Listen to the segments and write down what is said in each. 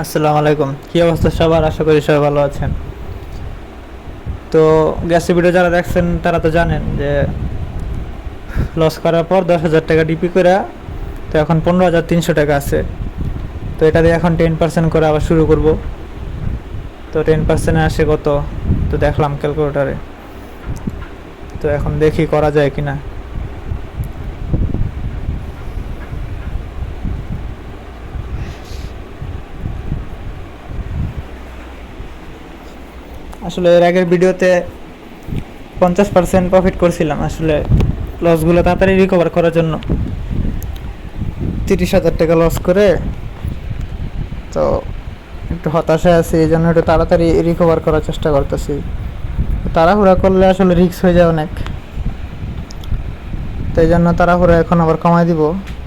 আসসালামু আলাইকুম, কি অবস্থা সবার? আশা করি সবাই ভালো আছেন। তো গ্যাসের ভিডিও যারা দেখছেন তারা তো জানেন যে লস করার পর 10,000 টাকা ডিপি করে, তো এখন 15,300 টাকা আছে। তো এটা দিয়ে এখন 10% করে আবার শুরু করব। তো 10% আসে কত? তো দেখলাম ক্যালকুলেটারে। তো এখন দেখি করা যায় কিনা। আসলে এর আগের ভিডিওতে 50% প্রফিট করছিলাম। আসলে লসগুলো তাড়াতাড়ি রিকভার করার জন্য 30,000 টাকা লস করে, তো একটু হতাশায় আছি। এই জন্য একটু তাড়াতাড়ি রিকভার করার চেষ্টা করতেছি। তাড়াহুড়া করলে আসলে রিস্ক হয়ে যায় অনেক। তো এই জন্য তাড়াহুড়া এখন আবার কমাই দিব।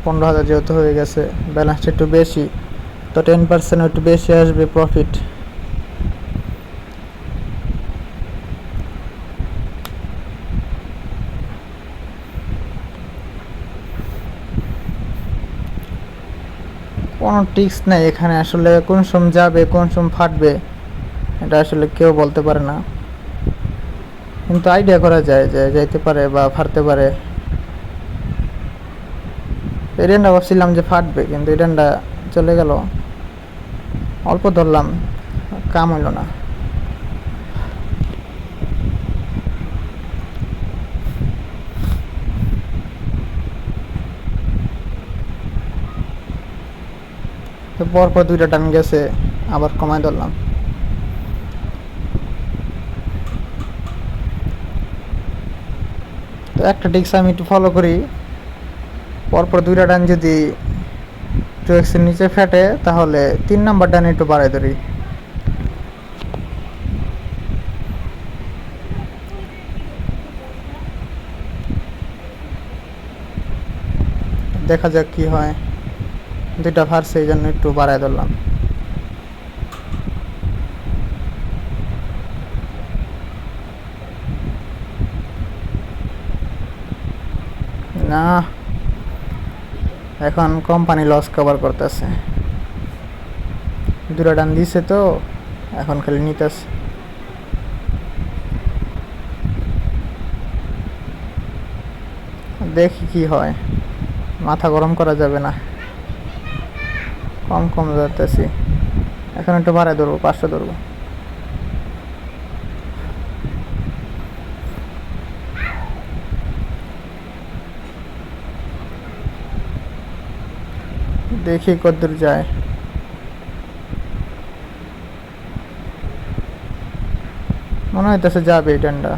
15,000 যেহেতু হয়ে গেছে, ব্যালেন্সটা একটু বেশি, তো 10% একটু বেশি আসবে প্রফিট। কোনো টিক্স নেই এখানে। আসলে কোন সময় যাবে কোন সময় ফাটবে এটা আসলে কেউ বলতে পারে না, কিন্তু আইডিয়া করা যায় যে যাইতে পারে বা ফাটতে পারে। এডেনটা ভাবছিলাম যে ফাটবে, কিন্তু এডেনটা চলে গেল। অল্প ধরলাম, কাম হইল না। তো পরপর দুইটা টান গেছে, আবার কমাই ধরলাম। তো একটা টিক্স আমি একটু ফলো করি, পরপর দুইটা টান যদি 2x এর নিচে ফেটে তাহলে 3 নাম্বার টান একটু বাড়াই ধরি। দেখা যাক কি হয়। দুইটা ফারছে এই জন্য একটু বাড়াই ধরলাম। না, এখন কোম্পানি লস কভার করতেছে। দুটা টান দিছে তো এখন খালি নিতেছে। দেখি কি হয়, মাথা গরম করা যাবে না। কম কম যাতেছি, এখন একটু বাড়াই ধরবো, 500 ধরবো। দেখি কতদূর যায়। মনে হইতেছে যাবে এই টানটা।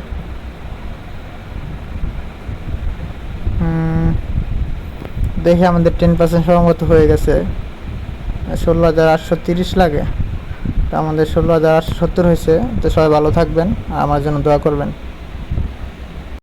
দেখি আমাদের 10% সম্ভবত হয়ে গেছে। 16,830 লাগে, তো আমাদের 16,870 হয়েছে। তো সবাই ভালো থাকবেন আর আমার জন্য দোয়া করবেন।